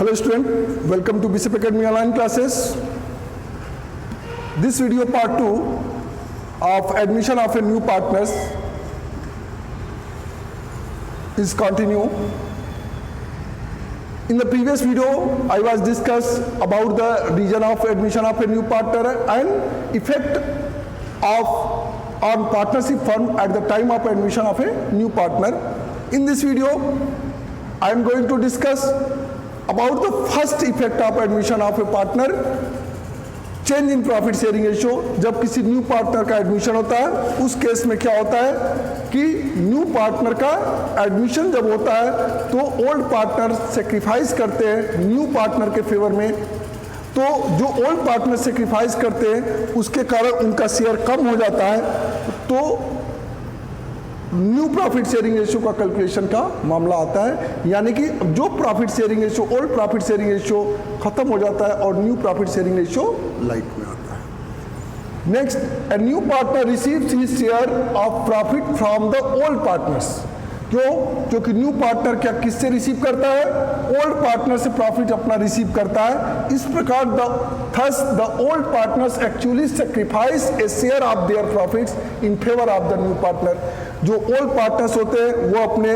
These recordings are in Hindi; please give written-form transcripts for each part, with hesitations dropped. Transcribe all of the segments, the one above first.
Hello student, welcome to BCP Academy online classes. This video part 2 of admission of a new partners is continue. In the previous video, I was discussed about the reason of admission of a new partner and effect of on partnership fund at the time of admission of a new partner. In this video, I am going to discuss about the first effect of admission of a partner, change in profit sharing ratio. जब किसी न्यू पार्टनर का एडमिशन होता है उस केस में क्या होता है कि न्यू पार्टनर का एडमिशन जब होता है तो ओल्ड पार्टनर सेक्रीफाइस करते हैं न्यू पार्टनर के फेवर में. तो जो ओल्ड पार्टनर सेक्रीफाइस करते हैं उसके कारण उनका शेयर कम हो जाता है. तो न्यू प्रॉफिट शेयरिंग रेशियो का कैलकुलेशन का मामला आता है, यानी कि जो profit sharing ratio old profit sharing ratio खत्म हो जाता है और new profit sharing ratio light में आता है. Next, a new partner receives his share of profit from the old partners. क्योंकि न्यू पार्टनर क्या किससे रिसीव करता है? ओल्ड पार्टनर से प्रॉफिट अपना रिसीव करता है. इस प्रकार the old partners actually sacrifice A share of their profits in favour of the new partner. जो ओल्ड पार्टनर्स होते हैं वो अपने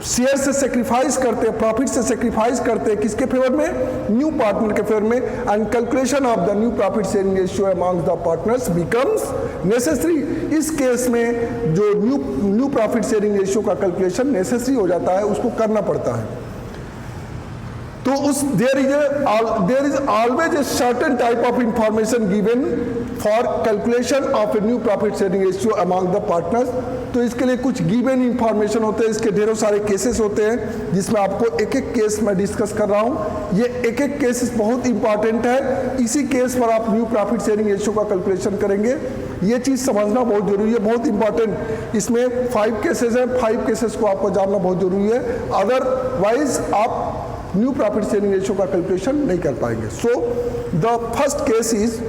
शेयर से सेक्रीफाइस करते हैं, प्रॉफिट से सेक्रीफाइस करते हैं किसके फेवर में? न्यू पार्टनर के फेवर में. And calculation of the new profit sharing ratio among the partners becomes necessary. इस केस में जो न्यू प्रॉफिट शेयरिंग रेशियो का कैलकुलेशन नेसेसरी हो जाता है, उसको करना पड़ता है. तो उस there is always a certain type of information given for calculation of a new profit sharing ratio among the partners. तो इसके लिए कुछ गिवन इंफॉर्मेशन होते हैं, इसके ढेरों सारे केसेस होते हैं जिसमें आपको एक एक केस मैं डिस्कस कर रहा हूं. ये एक एक केसेस बहुत इंपॉर्टेंट है. इसी केस पर आप न्यू प्रॉफिट शेयरिंग रेशियो का कैलकुलेशन करेंगे. ये चीज़ समझना बहुत जरूरी है, बहुत इंपॉर्टेंट. इसमें 5 केसेस हैं, 5 केसेस को आपको जानना बहुत जरूरी है. अदरवाइज आप न्यू प्रॉफिट शेयरिंग रेशियो का कैलकुलेशन नहीं कर पाएंगे. So the first case is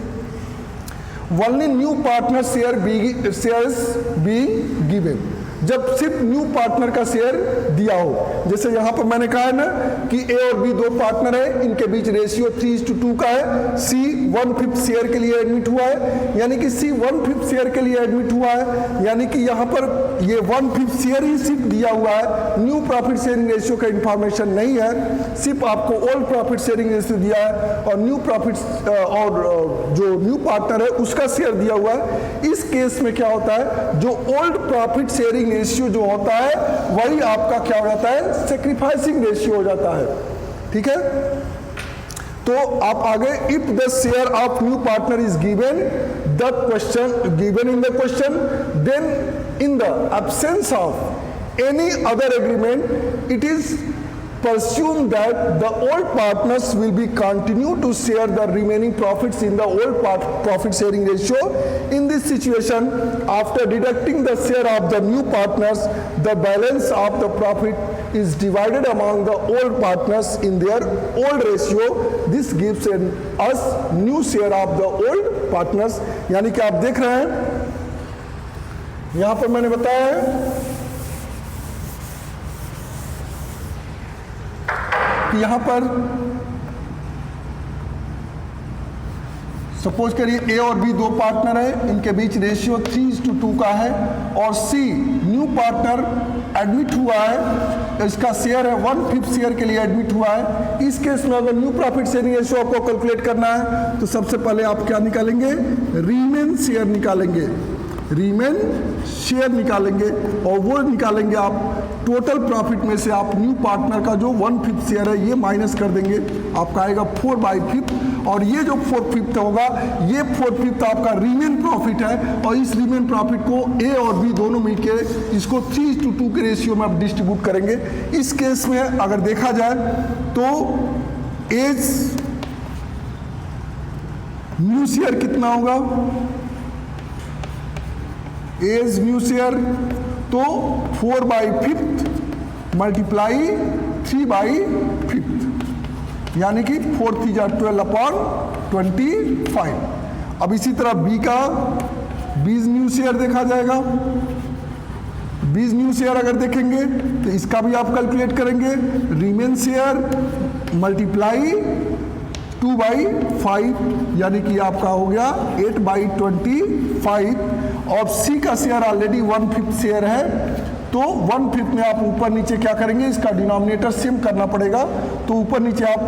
only new partner shares being given. जब सिर्फ न्यू पार्टनर का शेयर दिया हो, जैसे यहां पर मैंने कहा है ना कि ए और बी दो पार्टनर है, इनके बीच रेशियो 3:2 का है. सी 1/5 शेयर के लिए एडमिट हुआ है, यानी कि सी 1/5 शेयर के लिए एडमिट हुआ है, यानी कि यहां पर ये 1/5 शेयर ही सिर्फ दिया हुआ है. न्यू प्रॉफिट शेयरिंग रेशियो का इंफॉर्मेशन नहीं है, सिर्फ आपको ओल्ड प्रॉफिट शेयरिंग रेशियो दिया है और न्यू प्रॉफिट और जो न्यू पार्टनर है उसका शेयर दिया हुआ है. इस केस में क्या होता है, जो ओल्ड प्रॉफिट शेयरिंग रेशियो जो होता है वही आपका क्या हो जाता है? सेक्रीफाइसिंग रेशियो हो जाता है. ठीक है, तो आप आगे, if the share of new partner is given the question given in the question, then in the absence of any other agreement it is presume that the old partners will be continue to share the remaining profits in the old profit sharing ratio. In this situation, after deducting the share of the new partners, the balance of the profit is divided among the old partners in their old ratio. This gives us new share of the old partners. यानी कि आप देख रहे हैं यहां पर मैंने बताया है कि यहां पर सपोज करिए ए और बी दो पार्टनर है, इनके बीच रेशियो 3:2 का है और सी न्यू पार्टनर एडमिट हुआ है, इसका शेयर है 1/5 शेयर के लिए एडमिट हुआ है. इस केस में अगर न्यू प्रॉफिट शेयरिंग रेशियो आपको कैलकुलेट करना है तो सबसे पहले आप क्या निकालेंगे? रीमेन शेयर निकालेंगे. रीमेन शेयर निकालेंगे और वो निकालेंगे आप टोटल प्रॉफिट में से. आप न्यू पार्टनर का जो 1/5 शेयर है ये माइनस कर देंगे, आपका आएगा 4/5. और ये जो 4/5 होगा, ये 4/5 आपका रीमेन प्रॉफिट है और इस रीमेन प्रॉफिट को ए और बी दोनों मिलके इसको 3:2 के रेशियो में आप डिस्ट्रीब्यूट करेंगे. इस केस में अगर देखा जाए तो एज न्यू शेयर कितना होगा? एज न्यू शेयर तो 4/5 मल्टीप्लाई 3/5, यानी कि 4×12/25. अब इसी तरह बी का 20 न्यू शेयर देखा जाएगा. 20 न्यू शेयर अगर देखेंगे तो इसका भी आप कैलकुलेट करेंगे, रिमेन शेयर मल्टीप्लाई 2/5 यानी कि आपका हो गया 8/25 और सी का शेयर ऑलरेडी 1/5 शेयर है तो 1/5 में आप ऊपर नीचे क्या करेंगे, इसका डिनोमिनेटर सेम करना पड़ेगा, तो ऊपर नीचे आप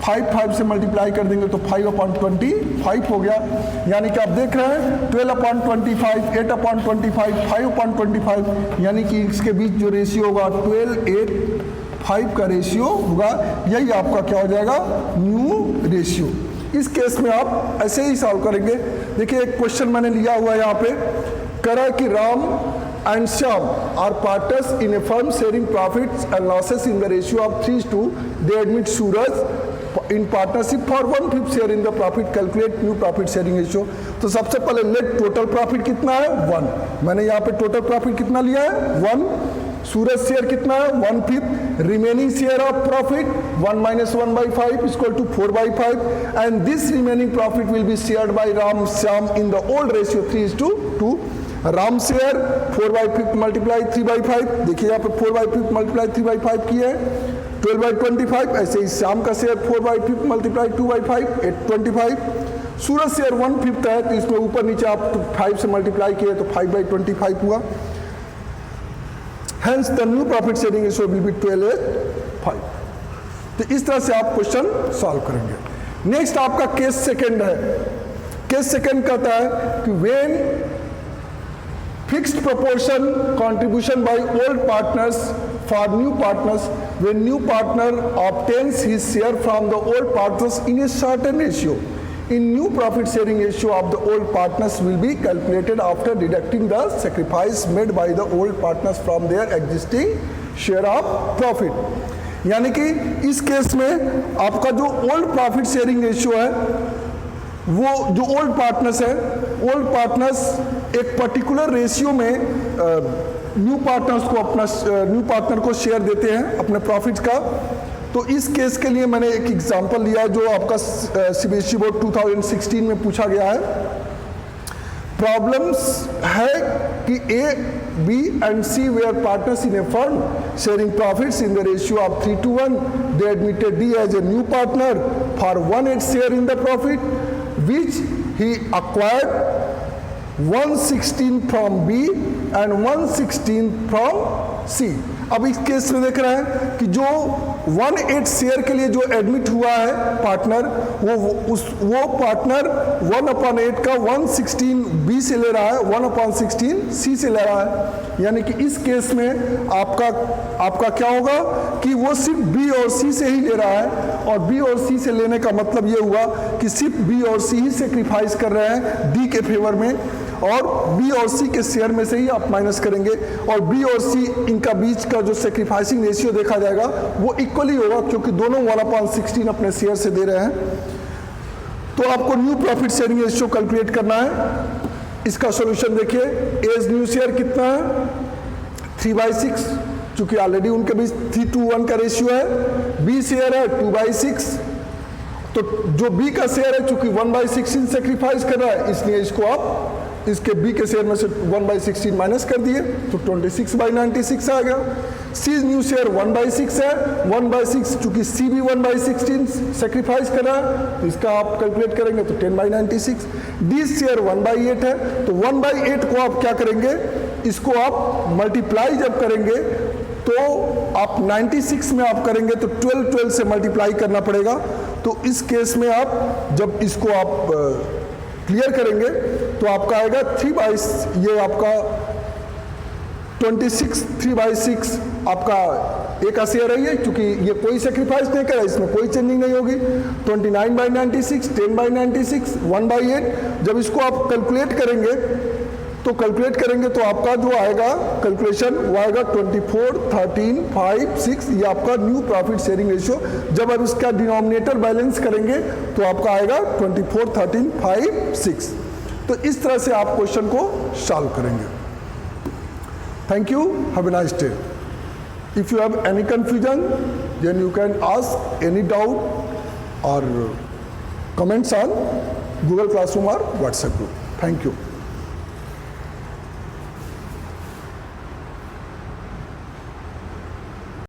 5 से मल्टीप्लाई कर देंगे तो 5/25 हो गया, यानी कि आप देख रहे हैं 12/25, 8/25, 5/25, यानी कि इसके बीच जो रेशियो होगा 12:8:5 का रेशियो होगा, यही आपका क्या हो जाएगा, न्यू रेशियो। इस केस में आप ऐसे ही सॉल्व करेंगे। देखिए एक क्वेश्चन मैंने लिया हुआ है यहाँ पे, करा कि Ram and Shyam are partners in a firm sharing profits and losses in the ratio of 3:2. They admit Suraj in partnership for 1/5 share in the profit. Calculate new profit sharing ratio. तो सबसे पहले लेट टोटल प्रॉफिट कितना है 1, मैंने यहाँ पे टोटल प्रॉफिट कितना लिया है 1, सूरज शेयर कितना है 1/5, remaining share of profit 1 - 1/5 equal to 4/5 and this remaining profit will be shared by Ram Shyam in the old ratio 3:2। Ram share 4/5 multiply 3/5, देखिए यहाँ पे 4/5 मल्टीप्लाई 3/5 किया है 12/25, ऐसे ही श्याम का शेयर 4/5 मल्टीप्लाई 2/5 8/25, सूरज शेयर 1/5 है तो इसमें ऊपर नीचे आप 5 से मल्टीप्लाई किए तो 5/25 हुआ, hence the new profit sharing ratio will be 12:5। तो इस तरह से आप क्वेश्चन सॉल्व करेंगे। नेक्स्ट आपका केस सेकंड है। केस सेकंड कहता है कि when fixed proportion contribution by old partners for new partners, when new partner obtains his share from the old partners in a certain ratio, in new profit sharing ratio of the old partners will be calculated after deducting the sacrifice made by the old partners from their existing share of profit। यानी कि इस केस में आपका जो ओल्ड प्रॉफिट शेयरिंग रेशियो है, वो जो ओल्ड पार्टनर्स है, ओल्ड पार्टनर्स एक पर्टिकुलर रेशियो में न्यू पार्टनर्स को अपना न्यू पार्टनर को शेयर देते हैं अपने प्रॉफिट्स का। तो इस केस के लिए मैंने एक एग्जांपल लिया जो आपका सीबीएसई बोर्ड 2016 में पूछा गया है। प्रॉब्लम्स है कि A B and C were partners in a firm sharing profits in the ratio of 3:1। They admitted D as a new partner for 1/8 share in the profit which he acquired 1/16 from B and 1/16 from C। अब इस केस में देख रहे हैं कि जो 1/8 शेयर के लिए जो एडमिट हुआ है पार्टनर, वो पार्टनर 1/8 का 1/16 B से ले रहा है, 1/16 C से ले रहा है। यानी कि इस केस में आपका क्या होगा कि वो सिर्फ B और C से ही ले रहा है, और B और C से लेने का मतलब ये हुआ कि सिर्फ B और C ही सेक्रीफाइस कर रहे हैं D के फेवर में, और B और C के शेयर में से ही आप माइनस करेंगे, और B और C इनका बीच का जो सेक्रीफाइसिंग रेशियो देखा जाएगा वो इक्वली होगा, क्योंकि दोनों 1/16 अपने शेयर से दे रहे हैं। तो आपको new profit sharing ratio calculate करना है। इसका सॉल्यूशन देखिए, एज न्यू शेयर कितना है 3/6, चूंकि ऑलरेडी उनके बीच 3:1 का रेशियो है। B शेयर है 2/6, तो जो B का शेयर है चूंकि 1/16 सेक्रीफाइस कर रहा है, इसलिए इसको आप इसके B के शेयर में से 1/16 माइनस कर दिए तो 26/96 आ गया। C न्यू शेयर 1/6 है, 1/6 चूंकि C भी 1/16 सेक्रीफाइस कर रहा है, तो इसका आप कैलकुलेट करेंगे तो 10/96। D शेयर 1/8 है, तो 1/8 को आप क्या करेंगे, इसको आप मल्टीप्लाई जब करेंगे तो आप 96 में आप करेंगे तो 12 से मल्टीप्लाई करना पड़ेगा। तो इस केस में आप जब इसको आप क्लियर करेंगे तो आपका आएगा 3/, ये आपका 3/6 आपका ए का शेयर है, क्योंकि ये कोई सेक्रीफाइस नहीं करा, इसमें कोई चेंजिंग नहीं होगी। 29/96, 10/96, 1/8। जब इसको आप कैलकुलेट करेंगे तो आपका जो आएगा कैलकुलेशन वो आएगा 24, 13, 5, 6, ये आपका न्यू प्रॉफिट शेयरिंग रेशियो। जब आप इसका डिनोमिनेटर बैलेंस करेंगे तो आपका आएगा 24, 13, 5, 6। तो इस तरह से आप क्वेश्चन को सॉल्व करेंगे। Thank you, have a nice day. If you have any confusion then you can ask any doubt और कमेंट्स ऑन गूगल क्लासरूम और व्हाट्सएप ग्रुप। Thank you.